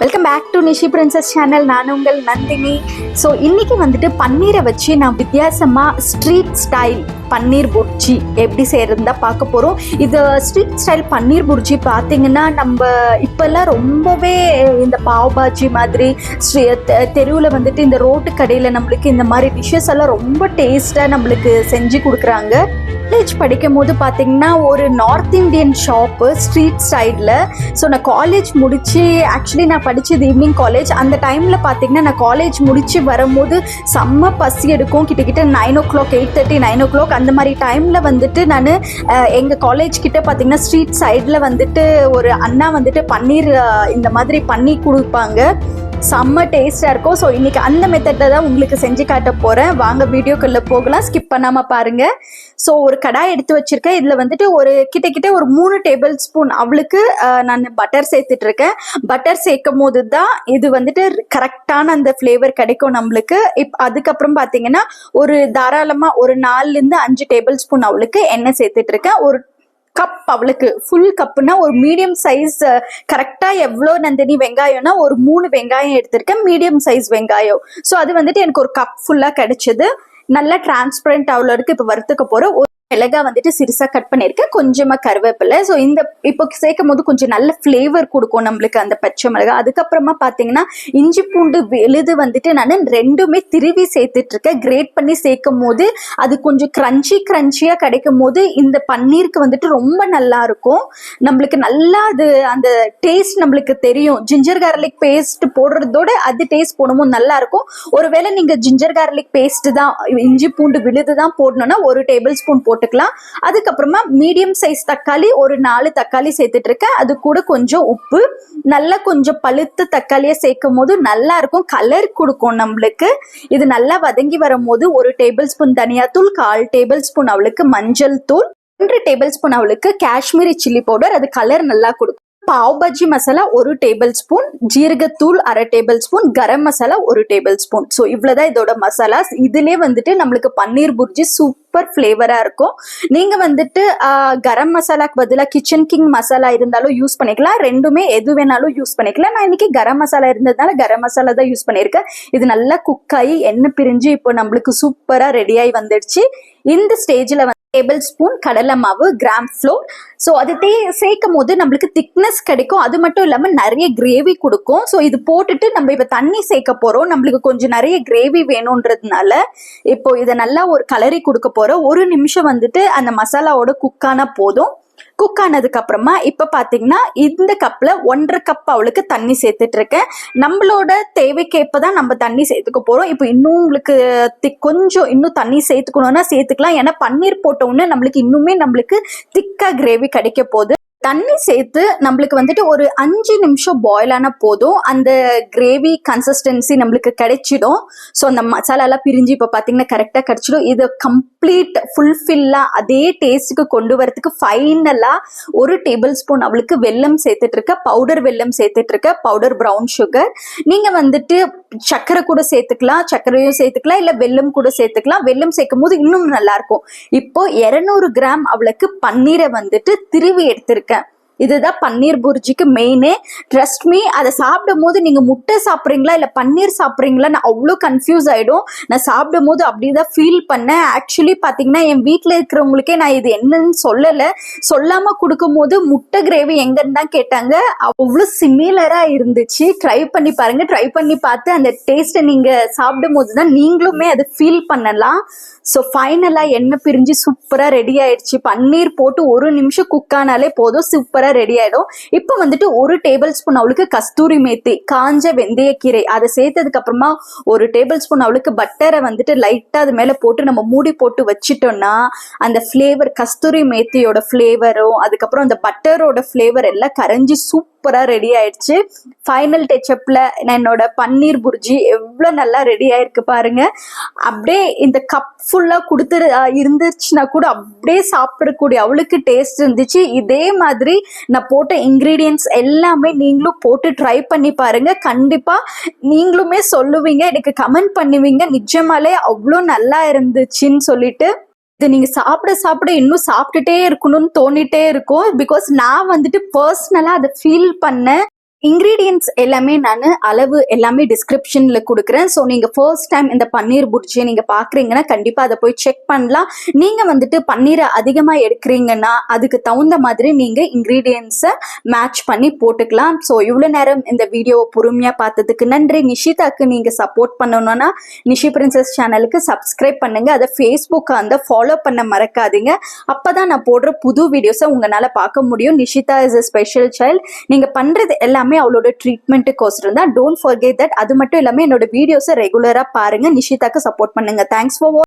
Welcome back to Nishi princess channel. நான் உங்கள் Nandini. So இன்றைக்கி வந்துட்டு பன்னீரை வச்சு நான் வித்தியாசமாக ஸ்ட்ரீட் ஸ்டைல் பன்னீர் புர்ஜி எப்படி செய்கிறதா பார்க்க போகிறோம். இது ஸ்ட்ரீட் ஸ்டைல் பன்னீர் புர்ஜி பார்த்திங்கன்னா நம்ம இப்போல்லாம் ரொம்பவே இந்த பாவ் பாஜி மாதிரி தெருவில் வந்துட்டு இந்த ரோட்டு கடையில் நம்மளுக்கு இந்த மாதிரி டிஷ்ஷஸ் எல்லாம் ரொம்ப டேஸ்ட்டாக நம்மளுக்கு செஞ்சு கொடுக்குறாங்க. காலேஜ் படிக்கும் போது பார்த்தீங்கன்னா ஒரு நார்த் இந்தியன் ஷாப்பு ஸ்ட்ரீட் சைடில். ஸோ நான் காலேஜ் முடித்து ஆக்சுவலி நான் படித்தது ஈவினிங் காலேஜ். அந்த டைமில் பார்த்தீங்கன்னா நான் காலேஜ் முடித்து வரும்போது செம்ம பசி எடுக்கும். கிட்டக்கிட்ட 9 o'clock 8:30 9 o'clock அந்த மாதிரி டைமில் வந்துட்டு நான் எங்கள் காலேஜ் கிட்ட பார்த்தீங்கன்னா ஸ்ட்ரீட் சைடில் வந்துட்டு ஒரு அண்ணா வந்துட்டு பன்னீர் இந்த மாதிரி பண்ணி கொடுப்பாங்க. செம்ம டேஸ்டாக இருக்கும். ஸோ இன்றைக்கி அந்த மெத்தடில் தான் உங்களுக்கு செஞ்சு காட்ட போகிறேன். வாங்க வீடியோக்குள்ளே போகலாம், ஸ்கிப் பண்ணாமல் பாருங்கள். ஸோ ஒரு கடாய் எடுத்து வச்சுருக்கேன். இதில் வந்துட்டு ஒரு கிட்ட ஒரு 3 டேபிள் ஸ்பூன் அவளுக்கு நான் பட்டர் சேர்த்துட்ருக்கேன். பட்டர் சேர்க்கும் போது தான் இது வந்துட்டு கரெக்டான அந்த ஃப்ளேவர் கிடைக்கும் நம்மளுக்கு. அதுக்கப்புறம் பார்த்தீங்கன்னா ஒரு தாராளமாக ஒரு 4லேருந்து 5 டேபிள் ஸ்பூன் அவளுக்கு எண்ணெய் சேர்த்துட்ருக்கேன். ஒரு கப் அவளுக்கு ஃபுல் கப்புனா ஒரு மீடியம் சைஸ் கரெக்டாக எவ்வளோ நந்தினி வெங்காயம்னா ஒரு 3 வெங்காயம் எடுத்திருக்கேன், மீடியம் சைஸ் வெங்காயம். ஸோ அது வந்துட்டு எனக்கு ஒரு கப் ஃபுல்லாக கிடைச்சிது. நல்லா டிரான்ஸ்பரண்ட் அவ்வளோ இருக்குது. இப்போ வறுத்துக்க போகிறோம். மிளகா வந்துட்டு சிறுசாக கட் பண்ணியிருக்கேன், கொஞ்சமாக கருவேப்பிலை. ஸோ இந்த இப்போ சேர்க்கும் போது கொஞ்சம் நல்ல ஃப்ளேவர் கொடுக்கும் நம்மளுக்கு அந்த பச்சை மிளகா. அதுக்கப்புறமா பார்த்தீங்கன்னா இஞ்சி பூண்டு விழுது வந்துட்டு நான் 2மே திருவி சேர்த்துட்ருக்கேன். கிரேட் பண்ணி சேர்க்கும் போது அது கொஞ்சம் க்ரன்ச்சியாக கிடைக்கும் போது இந்த பன்னீருக்கு வந்துட்டு ரொம்ப நல்லா இருக்கும். நம்மளுக்கு நல்லா அது அந்த டேஸ்ட் நம்மளுக்கு தெரியும். ஜிஞ்சர் கார்லிக் பேஸ்ட் போடுறதோட அது டேஸ்ட் போடும்போது நல்லா இருக்கும். ஒருவேளை நீங்கள் ஜிஞ்சர் கார்லிக் பேஸ்ட் தான் இஞ்சி பூண்டு விழுது தான் போடணும்னா 1 டேபிள் ஸ்பூன் போட்டுக்கலாம். அதுக்கப்புறமா மீடியம் சைஸ் தக்காளி ஒரு 4 தக்காளி சேர்த்துட்டு இருக்கேன். அது கூட கொஞ்சம் உப்பு, நல்லா கொஞ்சம் பழுத்த தக்காளியை சேர்க்கும் போது நல்லா இருக்கும், கலர் கொடுக்கும் நம்மளுக்கு. இது நல்லா வதங்கி வரும்போது 1 டேபிள் ஸ்பூன் தனியாத்தூள், 1/4 டேபிள் ஸ்பூன் அவளுக்கு மஞ்சள் தூள், 1 டேபிள் ஸ்பூன் அவளுக்கு காஷ்மீரி சில்லி பவுடர், அது கலர் நல்லா கொடுக்கும். பாவ் பஜ்ஜி மசாலா 1 டேபிள் ஸ்பூன், ஜீரகத்தூள் 1/2 table spoon, garam masala 1 table spoon. So இவ்வளோதான் இதோட மசாலாஸ். இதுலேயே வந்துட்டு நம்மளுக்கு பன்னீர் புர்ஜி சூப்பர் ஃப்ளேவராக இருக்கும். நீங்கள் வந்துட்டு கரம் மசாலாக்கு பதிலாக கிச்சன் கிங் மசாலா இருந்தாலும் யூஸ் பண்ணிக்கலாம். 2மே எது வேணாலும் யூஸ் பண்ணிக்கலாம். நான் இன்னைக்கு கரம் மசாலா இருந்ததுனால கரம் மசாலா தான் யூஸ் பண்ணியிருக்கேன். இது நல்லா குக் ஆகி எண்ணெய் பிரிஞ்சு இப்போ நம்மளுக்கு சூப்பராக ரெடியாகி வந்துடுச்சு. இந்த ஸ்டேஜில் டேபிள் ஸ்பூன் கடலை மாவு, கிராம் ஃப்ளோர். ஸோ அது சேர்க்கும் போது நம்மளுக்கு திக்னஸ் கிடைக்கும். அது மட்டும் இல்லாமல் நிறைய கிரேவி கொடுக்கும். ஸோ இது போட்டுட்டு நம்ம இப்போ தண்ணி சேர்க்க போகிறோம். நம்மளுக்கு கொஞ்சம் நிறைய கிரேவி வேணுன்றதுனால இப்போ இதை நல்லா ஒரு கலரி கொடுக்க போகிறோம். 1 நிமிஷம் வந்துட்டு அந்த மசாலாவோட குக்கான போதும். குக் ஆனதுக்கு அப்புறமா இப்போ பார்த்தீங்கன்னா இந்த கப்பில் 1/2 கப் அவளுக்கு தண்ணி சேர்த்துட்டு இருக்கேன். நம்மளோட தேவைக்கேற்ப தான் நம்ம தண்ணி சேர்த்துக்க போகிறோம். இப்போ இன்னும் உங்களுக்கு கொஞ்சம் இன்னும் தண்ணி சேர்த்துக்கணும்னா சேர்த்துக்கலாம். ஏன்னா பன்னீர் போட்ட உடனே நம்மளுக்கு இன்னுமே நம்மளுக்கு திக்கா கிரேவி கிடைக்க போகுது. தண்ணி சேர்த்து நம்மளுக்கு வந்துட்டு ஒரு 5 நிமிஷம் பாயில் ஆன போதும் அந்த கிரேவி கன்சிஸ்டன்சி நம்மளுக்கு கிடைச்சிடும். ஸோ அந்த மசாலாலாம் பிரிஞ்சு இப்போ பார்த்தீங்கன்னா கரெக்டாக கிடைச்சிடும். இதை கம்ப்ளீட் ஃபுல்ஃபில்லாக அதே டேஸ்ட்டுக்கு கொண்டு வரதுக்கு ஃபைனலாக 1 டேபிள் ஸ்பூன் அவளுக்கு வெல்லம் சேர்த்துட்ருக்க, பவுடர் வெல்லம் சேர்த்துட்ருக்க, பவுடர் ப்ரௌன் சுகர். நீங்கள் வந்துட்டு சர்க்கரை கூட சேர்த்துக்கலாம், சர்க்கரையும் சேர்த்துக்கலாம், இல்லை வெல்லம் கூட சேர்த்துக்கலாம். வெல்லம் சேர்க்கும் போது இன்னும் நல்லாயிருக்கும். இப்போ 200 கிராம் அவளுக்கு பன்னீரை வந்துட்டு திருவி எடுத்திருக்கேன். இதுதான் பன்னீர் புர்ஜிக்கு மெயினே. ட்ரஸ்ட் மீ, அதை சாப்பிடும் போது நீங்கள் முட்டை சாப்பிட்றீங்களா இல்லை பன்னீர் சாப்பிட்றீங்களா நான் அவ்வளோ கன்ஃபியூஸ் ஆகிடும். நான் சாப்பிடும் போது அப்படிதான் ஃபீல் பண்ணேன். ஆக்சுவலி பார்த்தீங்கன்னா என் வீட்டில் இருக்கிறவங்களுக்கே நான் இது என்னன்னு சொல்லலை. சொல்லாமல் கொடுக்கும்போது முட்டை கிரேவி எங்கன்னு தான் கேட்டாங்க. அவ்வளோ சிமிலராக இருந்துச்சு. ட்ரை பண்ணி பாருங்கள். ட்ரை பண்ணி பார்த்து அந்த டேஸ்ட்டை நீங்கள் சாப்பிடும் போது தான் நீங்களுமே அதை ஃபீல் பண்ணலாம். ஸோ ஃபைனலாக எண்ணெய் பிரிஞ்சு சூப்பராக ரெடி ஆயிடுச்சு. பன்னீர் போட்டு 1 நிமிஷம் குக் ஆனாலே போதும், சூப்பராக ரெடி ஆகிடும். இப்போ வந்துட்டு 1 டேபிள் ஸ்பூன் அவளுக்கு கஸ்தூரி மேத்தி, காஞ்ச வெந்தயக்கீரை அதை சேர்த்ததுக்கு அப்புறமா 1 டேபிள் ஸ்பூன் அவளுக்கு பட்டரை வந்துட்டு லைட்டாக அது மேலே போட்டு நம்ம மூடி போட்டு வச்சிட்டோம்னா அந்த ஃப்ளேவர் கஸ்தூரி மேத்தியோட ஃப்ளேவரும் அதுக்கப்புறம் அந்த பட்டரோட ஃப்ளேவர் எல்லாம் கரைஞ்சி சூப்பராக ரெடி ஆயிடுச்சு. ஃபைனல் டச்சப்பில் என்னோட பன்னீர் புர்ஜி எவ்வளோ நல்லா ரெடி ஆயிருக்கு பாருங்க. அப்படியே இந்த கப் ஃபுல்லாக கொடுத்து இருந்துச்சுன்னா கூட அப்படியே சாப்பிடக்கூடிய அவளுக்கு டேஸ்ட் இருந்துச்சு. இதே மாதிரி நான் போட்ட இன்க்ரீடியன்ட்ஸ் எல்லாமே நீங்களும் போட்டு ட்ரை பண்ணி பாருங்க. கண்டிப்பா நீங்களுமே சொல்லுவீங்க, எனக்கு கமெண்ட் பண்ணுவீங்க நிஜமாலே அவ்வளோ நல்லா இருந்துச்சுன்னு சொல்லிட்டு. இது நீங்க சாப்பிட சாப்பிட இன்னும் சாப்பிட்டுட்டே இருக்கணும்னு தோணிட்டே இருக்கும். பிகாஸ் நான் வந்துட்டு பர்சனலா அதை ஃபீல் பண்ணேன். இன்க்ரீடியன்ட்ஸ் எல்லாமே நான் அளவு எல்லாமே டிஸ்கிரிப்ஷனில் கொடுக்குறேன். ஸோ நீங்கள் ஃபர்ஸ்ட் டைம் இந்த பன்னீர் புர்ஜியை நீங்கள் பார்க்குறீங்கன்னா கண்டிப்பாக அதை போய் செக் பண்ணலாம். நீங்கள் வந்துட்டு பன்னீரை அதிகமாக எடுக்கிறீங்கன்னா அதுக்கு தகுந்த மாதிரி நீங்கள் இன்க்ரீடியன்ட்ஸை மேட்ச் பண்ணி போட்டுக்கலாம். ஸோ இவ்வளோ நேரம் இந்த வீடியோவை பொறுமையாக பார்த்ததுக்கு நன்றி. நிஷிதாக்கு நீங்கள் சப்போர்ட் பண்ணணும்னா நிஷி பிரின்சஸ் சேனலுக்கு சப்ஸ்கிரைப் பண்ணுங்கள். அதை ஃபேஸ்புக்கை அந்த ஃபாலோ பண்ண மறக்காதீங்க. அப்போ தான் நான் போடுற புது வீடியோஸை உங்களால் பார்க்க முடியும். Nishitha is a special child. நீங்கள் பண்ணுறது எல்லாமே அவளோட ட்ரீட்மெண்ட்டுக்கோசரம் தான். Don't forget that. அது மட்டும் இல்லாமல் என்னோட வீடியோஸை ரெகுலராக பாருங்கள். நிஷிதாக்கு சப்போர்ட் பண்ணுங்கள். Thanks for